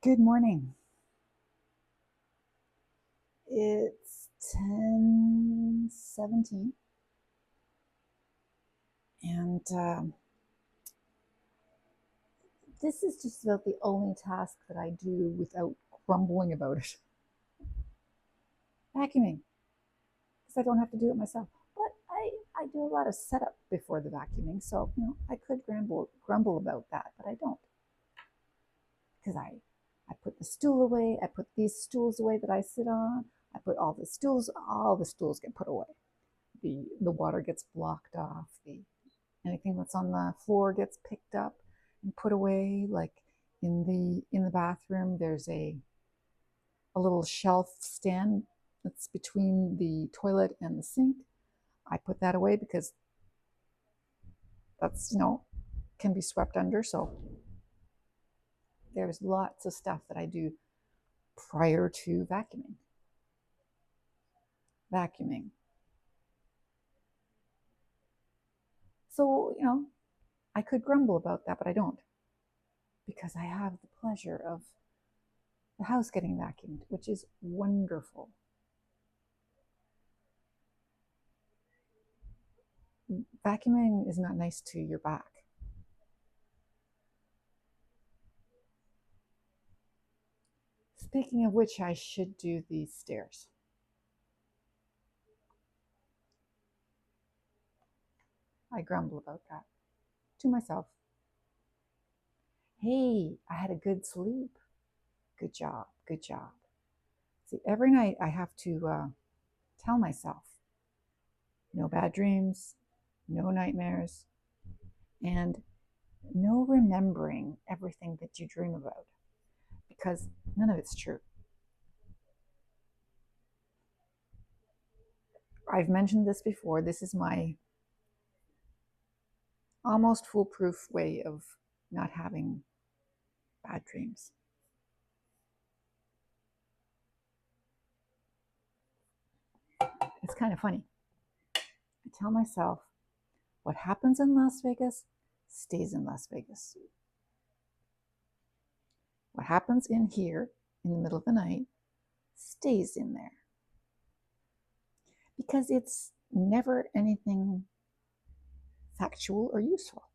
Good morning. It's 10:17, and this is just about the only task that I do without grumbling about it. Vacuuming, because I don't have to do it myself. But I do a lot of setup before the vacuuming, so I could grumble about that, but I don't, because I put the stool away. I put these stools away that I sit on. I put all the stools get put away. The water gets blocked off. Anything that's on the floor gets picked up and put away. Like in the bathroom, there's a little shelf stand that's between the toilet and the sink. I put that away because that's can be swept under. So there's lots of stuff that I do prior to vacuuming. So I could grumble about that, but I don't, because I have the pleasure of the house getting vacuumed, which is wonderful. Vacuuming is not nice to your back. Speaking of which, I should do these stairs. I grumble about that to myself. Hey, I had a good sleep. Good job. Good job. See, every night I have to tell myself no bad dreams, no nightmares, and no remembering everything that you dream about, because none of it's true. I've mentioned this before. This is my almost foolproof way of not having bad dreams. It's kind of funny. I tell myself what happens in Las Vegas stays in Las Vegas. What happens in here in the middle of the night stays in there, because it's never anything factual or useful.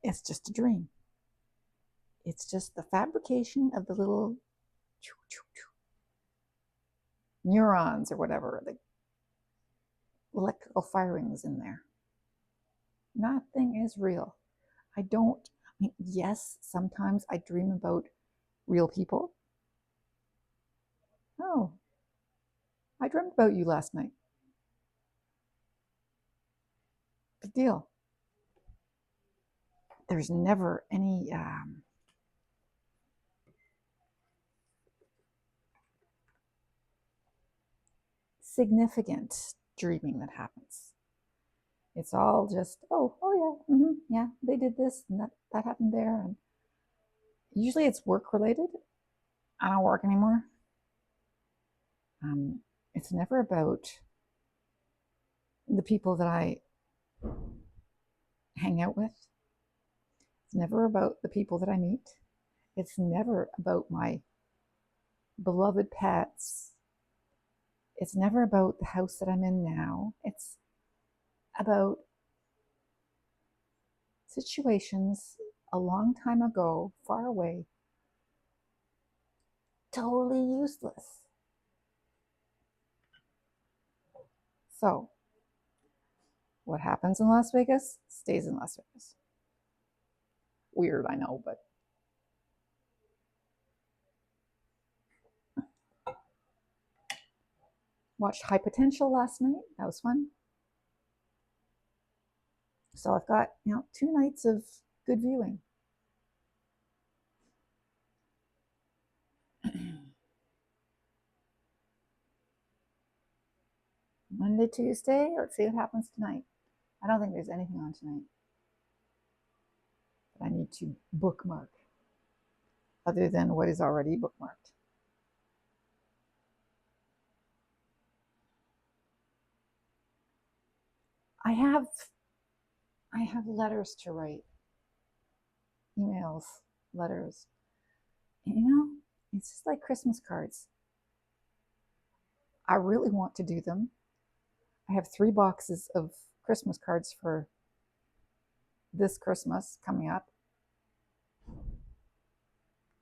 It's just a dream. It's just the fabrication of the little neurons or whatever, the electrical firings in there. Nothing is real. Yes, sometimes I dream about real people. Oh, I dreamt about you last night. Big deal. There's never any significant dreaming that happens. It's all just, oh yeah, yeah, they did this and that happened there. And usually it's work related. I don't work anymore. It's never about the people that I hang out with. It's never about the people that I meet. It's never about my beloved pets. It's never about the house that I'm in now. It's about situations a long time ago, far away, totally useless. So, what happens in Las Vegas stays in Las Vegas. Weird, I know, but watched High Potential last night. That was fun. So I've got, 2 nights of good viewing. Monday, Tuesday, let's see what happens tonight. I don't think there's anything on tonight that I need to bookmark other than what is already bookmarked. I have letters to write, emails letters. And, you know, it's just like Christmas cards. I really want to do them. I have 3 boxes of Christmas cards for this Christmas coming up.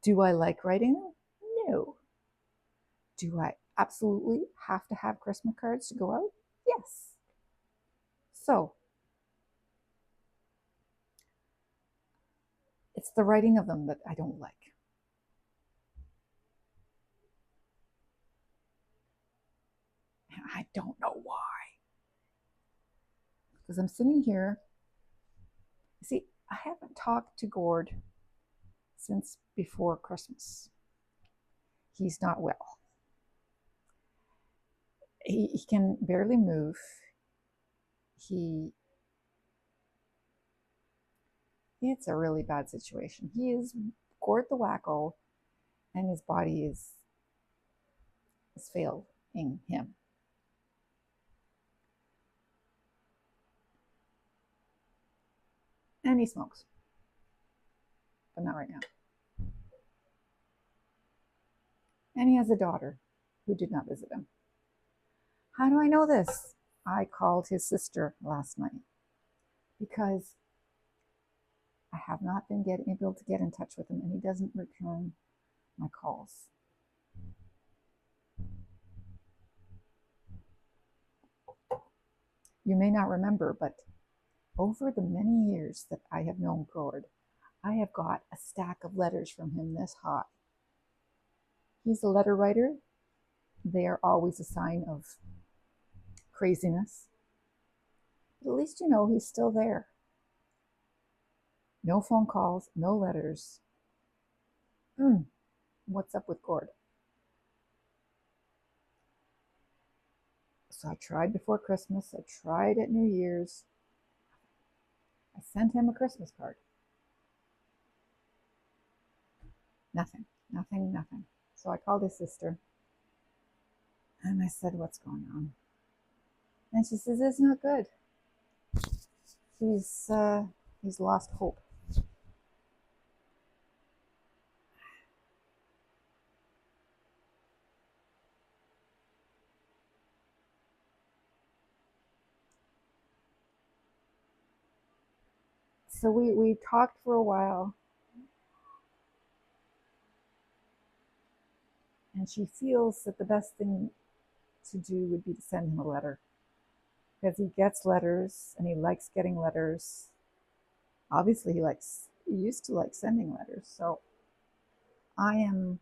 Do I like writing them? No. Do I absolutely have to have Christmas cards to go out? Yes. So it's the writing of them that I don't like. And I don't know why. Because I'm sitting here. See, I haven't talked to Gord since before Christmas. He's not well. He can barely move. It's a really bad situation. He is Gord the Wacko, and his body is failing him. And he smokes, but not right now. And he has a daughter who did not visit him. How do I know this? I called his sister last night because I have not been able to get in touch with him, and he doesn't return my calls. You may not remember, but over the many years that I have known Gord, I have got a stack of letters from him this high. He's a letter writer. They are always a sign of craziness. But at least you know he's still there. No phone calls, no letters. What's up with Gord? So I tried before Christmas. I tried at New Year's. I sent him a Christmas card. Nothing. So I called his sister and I said, what's going on? And she says, it's not good. He's lost hope. So we talked for a while, and she feels that the best thing to do would be to send him a letter, because he gets letters and he likes getting letters. Obviously he used to like sending letters. So I am,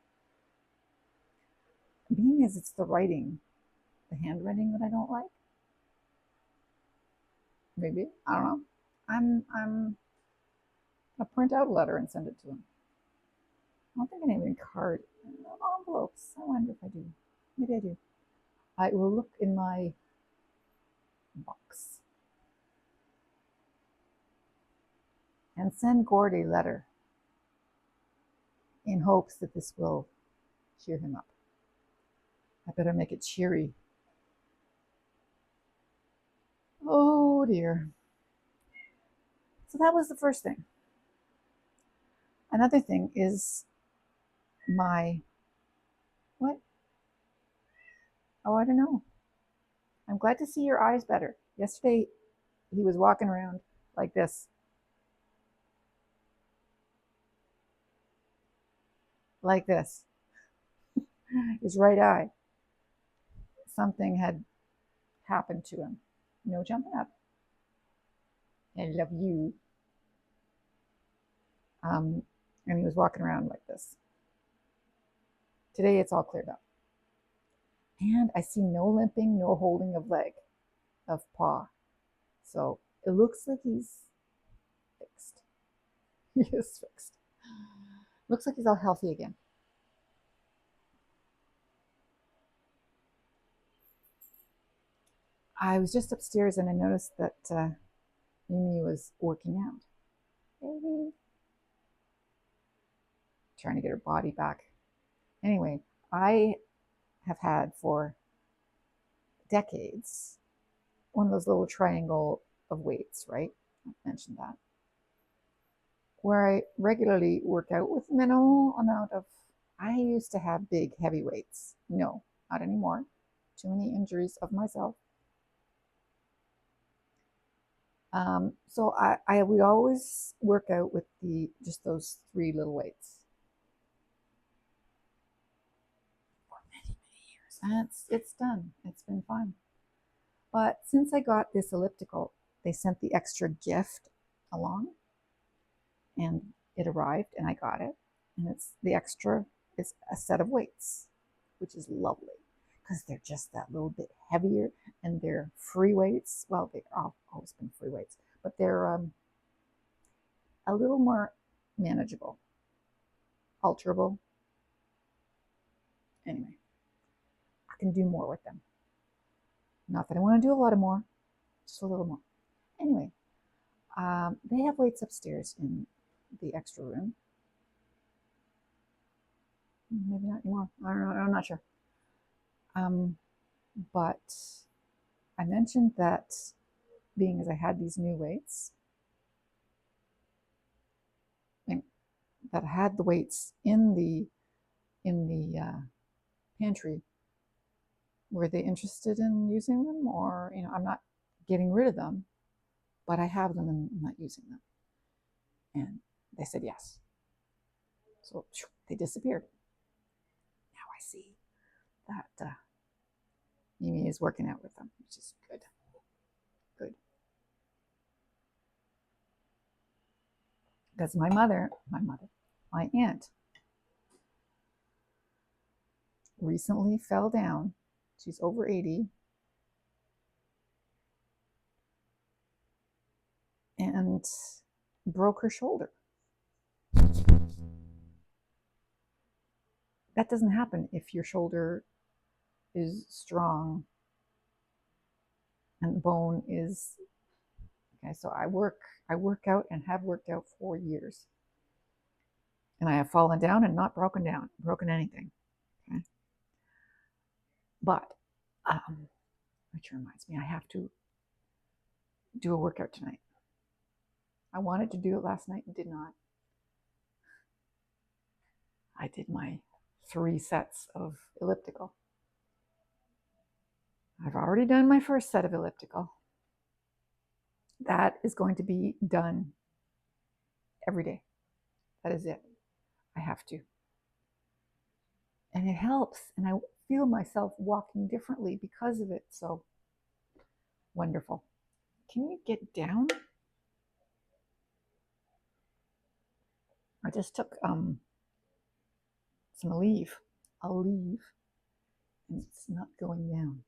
being as it's the writing, the handwriting that I don't like. Maybe, I don't know. I'm gonna print out a letter and send it to him. I don't think I have any card envelopes. I wonder if I do. Maybe I do. I will look in my box and send Gord a letter in hopes that this will cheer him up. I better make it cheery. Oh dear. So that was the first thing. Another thing is what? Oh, I don't know. I'm glad to see your eyes better. Yesterday, he was walking around like this. Like this. His right eye. Something had happened to him. No jumping up. I love you. And he was walking around like this. Today, it's all cleared up. And I see no limping, no holding of leg, of paw. So it looks like he's fixed. He is fixed. Looks like he's all healthy again. I was just upstairs and I noticed that Mimi was working out. Baby. Trying to get her body back. Anyway, I have had for decades one of those little triangle of weights, right? I mentioned that. where I regularly work out with minimal amount of. I used to have big heavy weights. No, not anymore. Too many injuries of myself. So I would always work out with just those 3 little weights for many, many years, and it's done. It's been fine. But since I got this elliptical, they sent the extra gift along, and it arrived, and I got it, and it's the extra is a set of weights, which is lovely because they're just that little bit heavier, and they're free weights. Well, they've always been free weights, but they're a little more manageable, alterable. Anyway, I can do more with them. Not that I want to do a lot of more, just a little more. Anyway, they have weights upstairs in the extra room. Maybe not anymore. I don't know. I'm not sure. But I mentioned that being as I had these new weights, and that I had the weights in the pantry. Were they interested in using them, or I'm not getting rid of them, but I have them and I'm not using them? And they said yes. So they disappeared. Now I see that Mimi is working out with them, which is good. Good. Because my aunt recently fell down. She's over 80. And broke her shoulder. That doesn't happen if your shoulder is strong and bone is okay. So I work out and have worked out for years, and I have fallen down and not broken anything. Okay, but which reminds me, I have to do a workout tonight. I wanted to do it last night and did not. I did my 3 sets of elliptical. I've already done my first set of elliptical. That is going to be done every day. That is it. I have to. And it helps. And I feel myself walking differently because of it. So wonderful. Can you get down? I just took some Aleve, and it's not going down.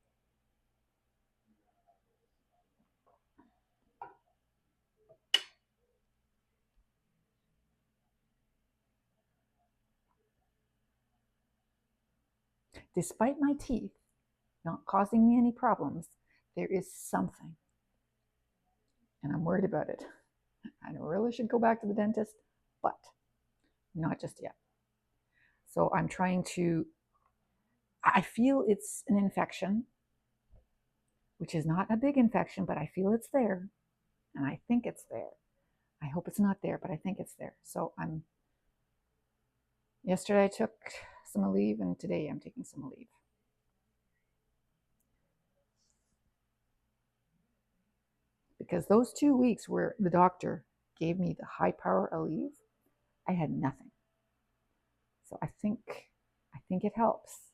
Despite my teeth not causing me any problems, there is something. And I'm worried about it. I really should go back to the dentist, but not just yet. So I'm trying to, I feel it's an infection, which is not a big infection, but I feel it's there. And I think it's there. I hope it's not there, but I think it's there. So yesterday I took some Aleve, and today I'm taking some Aleve. Because those 2 weeks where the doctor gave me the high power Aleve, I had nothing. So I think it helps.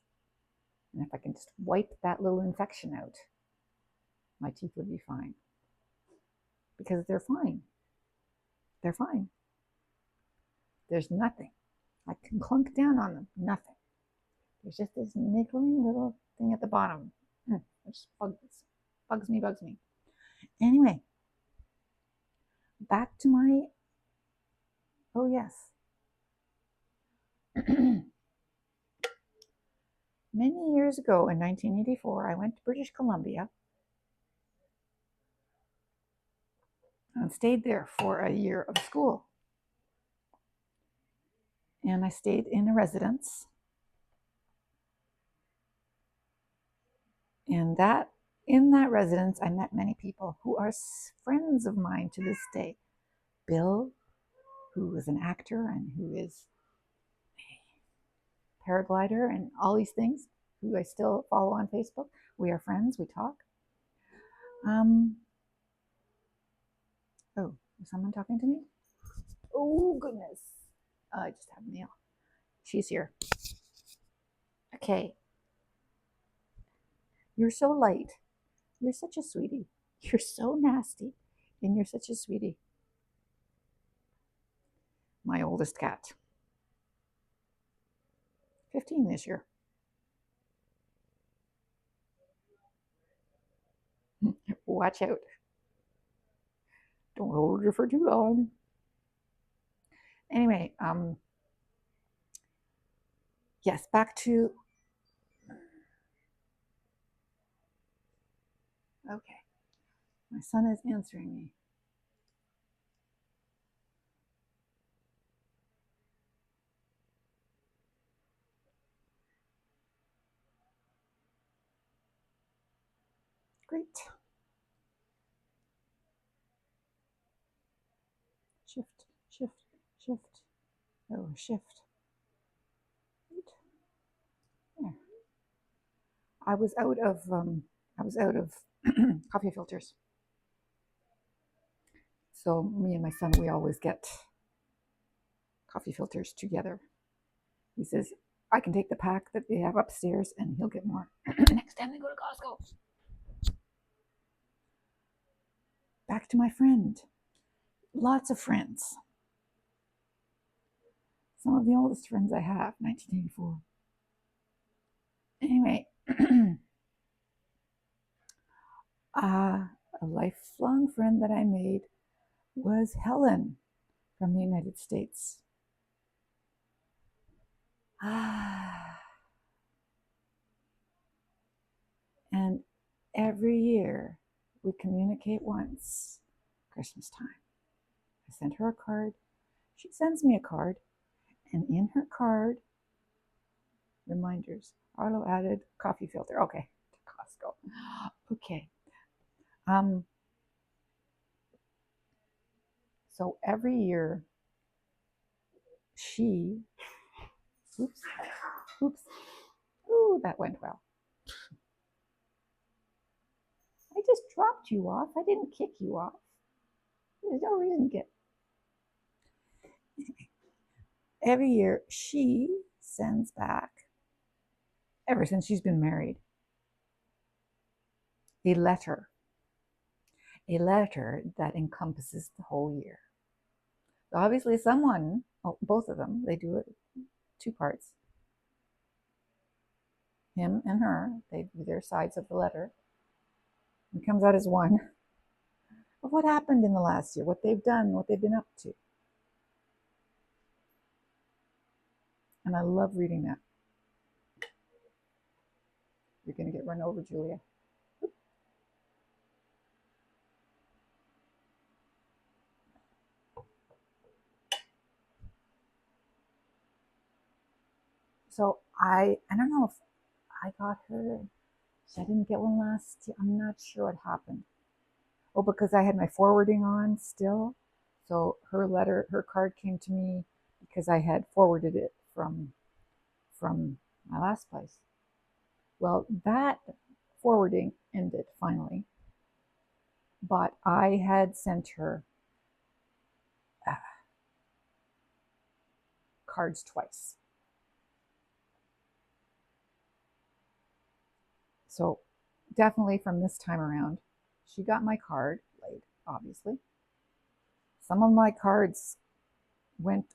And if I can just wipe that little infection out, my teeth would be fine. Because they're fine. They're fine. There's nothing. I can clunk down on them. Nothing. There's just this niggling little thing at the bottom, which bugs me. Anyway, back to my, oh yes. Many years ago in 1984, I went to British Columbia and stayed there for a year of school. And I stayed in a residence. And in that residence, I met many people who are friends of mine to this day. Bill who is an actor and who is a paraglider and all these things, who I still follow on Facebook. We are friends, we talk. Oh, is someone talking to me? Oh, goodness. I just have mail. She's here. Okay. You're so light. You're such a sweetie. You're so nasty. And you're such a sweetie. My oldest cat. 15 this year. Watch out. Don't hold her for too long. Anyway, yes, back to, okay. My son is answering me. Great. Shift, shift, shift. Oh, shift. Right. There. I was out of coffee filters. So me and my son, we always get coffee filters together. He says, I can take the pack that they have upstairs and he'll get more next time they go to Costco. Back to my friend. Lots of friends. Some of the oldest friends I have, 1984. Anyway, a lifelong friend that I made was Helen from the United States. And every year we communicate once, Christmas time. I sent her a card. She sends me a card. And in her card, reminders, Arlo added coffee filter. Okay, to Costco. Okay. So every year, she, oops, ooh, that went well. I just dropped you off. I didn't kick you off. There's no reason to get. Every year, she sends back, ever since she's been married, a letter that encompasses the whole year. So obviously someone, both of them, they do it 2 parts. Him and her, they do their sides of the letter. It comes out as one of what happened in the last year, what they've done, what they've been up to. And I love reading that. You're going to get run over, Julia. So I don't know if I got her. I didn't get one last year. I'm not sure what happened. Oh, because I had my forwarding on still. So her card came to me because I had forwarded it from my last place. Well, that forwarding ended finally, but I had sent her cards twice. So definitely from this time around, she got my card late, obviously. Some of my cards went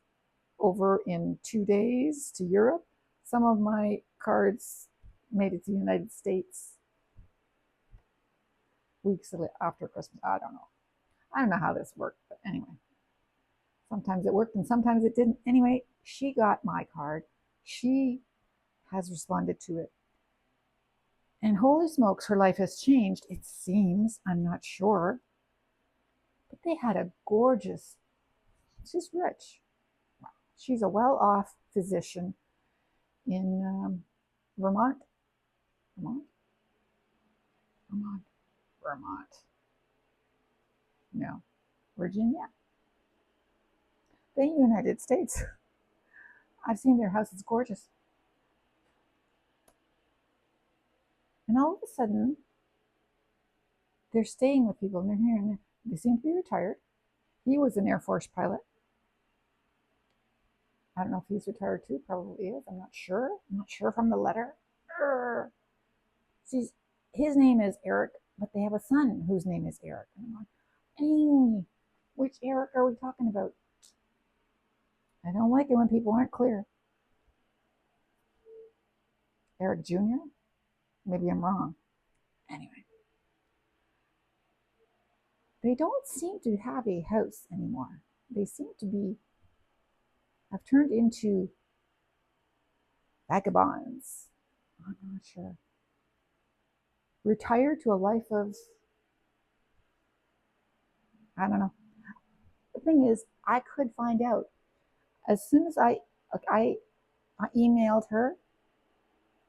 over in 2 days to Europe. Some of my cards made it to the United States weeks after Christmas. I don't know how this worked, but anyway. Sometimes it worked and sometimes it didn't. Anyway, she got my card. She has responded to it. And holy smokes, her life has changed. It seems, I'm not sure. But they had a gorgeous, she's rich. She's a well-off physician in Vermont. No, Virginia. the United States. I've seen their house, it's gorgeous. And all of a sudden, they're staying with people and they're here and there. They seem to be retired. He was an Air Force pilot. I don't know if he's retired too, probably is. I'm not sure. I'm not sure from the letter. See, his name is Eric, but they have a son whose name is Eric. And I'm like, which Eric are we talking about? I don't like it when people aren't clear. Eric Jr.? Maybe I'm wrong. Anyway. They don't seem to have a house anymore. They seem to have turned into vagabonds. I'm not sure. Retired to a life of, I don't know. The thing is, I could find out. As soon as I emailed her,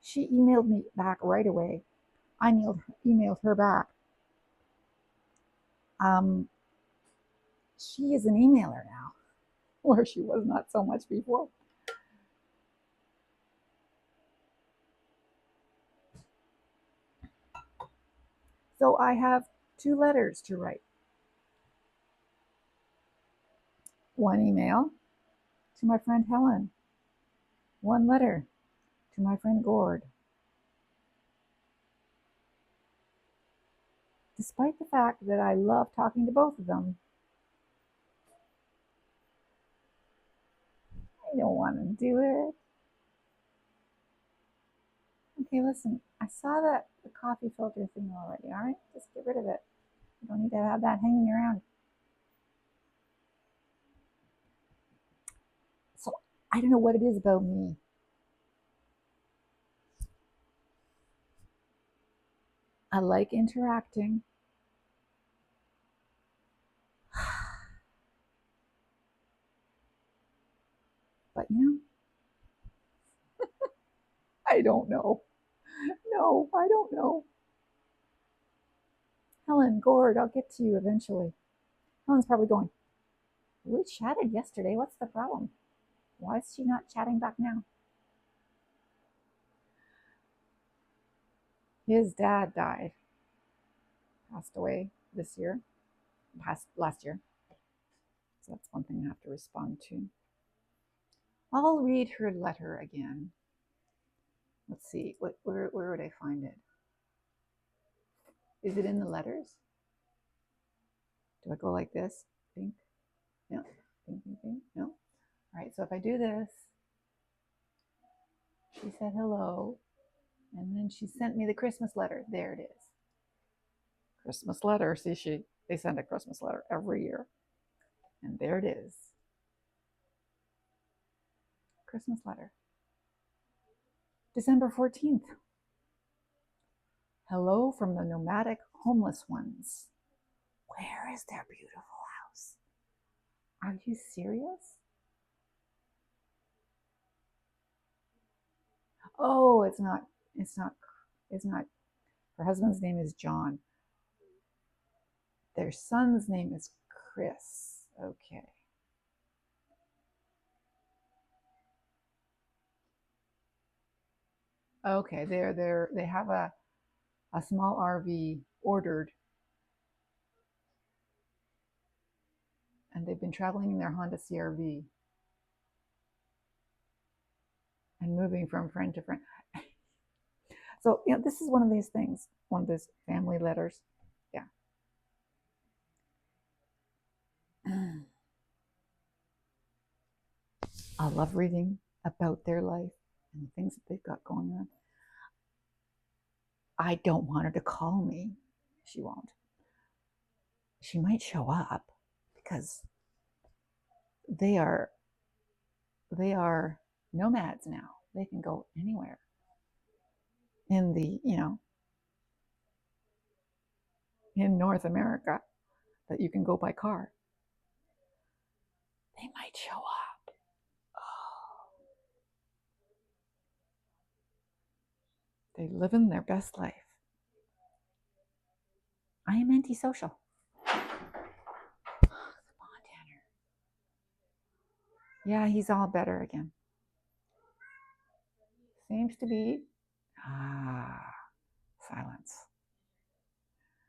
she emailed me back right away. I emailed her back. She is an emailer now, where she was not so much before. So I have 2 letters to write. One email to my friend Helen. One letter to my friend Gord. Despite the fact that I love talking to both of them, I don't want to do it. Okay, listen, I saw the coffee filter thing already, all right? Just get rid of it. You don't need to have that hanging around. So I don't know what it is about me. I like interacting. But I don't know. No, I don't know. Helen, Gord, I'll get to you eventually. Helen's probably going, we chatted yesterday. What's the problem? Why is she not chatting back now? His dad died. Passed away this year. Passed last year. So that's one thing I have to respond to. I'll read her letter again. Let's see, where would I find it? Is it in the letters? Do I go like this? Think? No. Think? No. All right, so if I do this, she said hello, and then she sent me the Christmas letter. There it is. Christmas letter. See, they send a Christmas letter every year. And there it is. Christmas letter. December 14th. Hello from the nomadic homeless ones. Where is their beautiful house? Are you serious? Oh, it's not. Her husband's name is John. Their son's name is Chris. Okay. Okay, they have a small RV ordered, and they've been traveling in their Honda CRV and moving from friend to friend. So, this is one of these things, one of those family letters. Yeah. I love reading about their life and the things that they've got going on. I don't want her to call me. She won't. She might show up because they are nomads now. They can go anywhere in in North America that you can go by car. They might show up. Oh. They live in their best life. I am antisocial. Come on, Tanner. Yeah, he's all better again. Seems to be. Ah.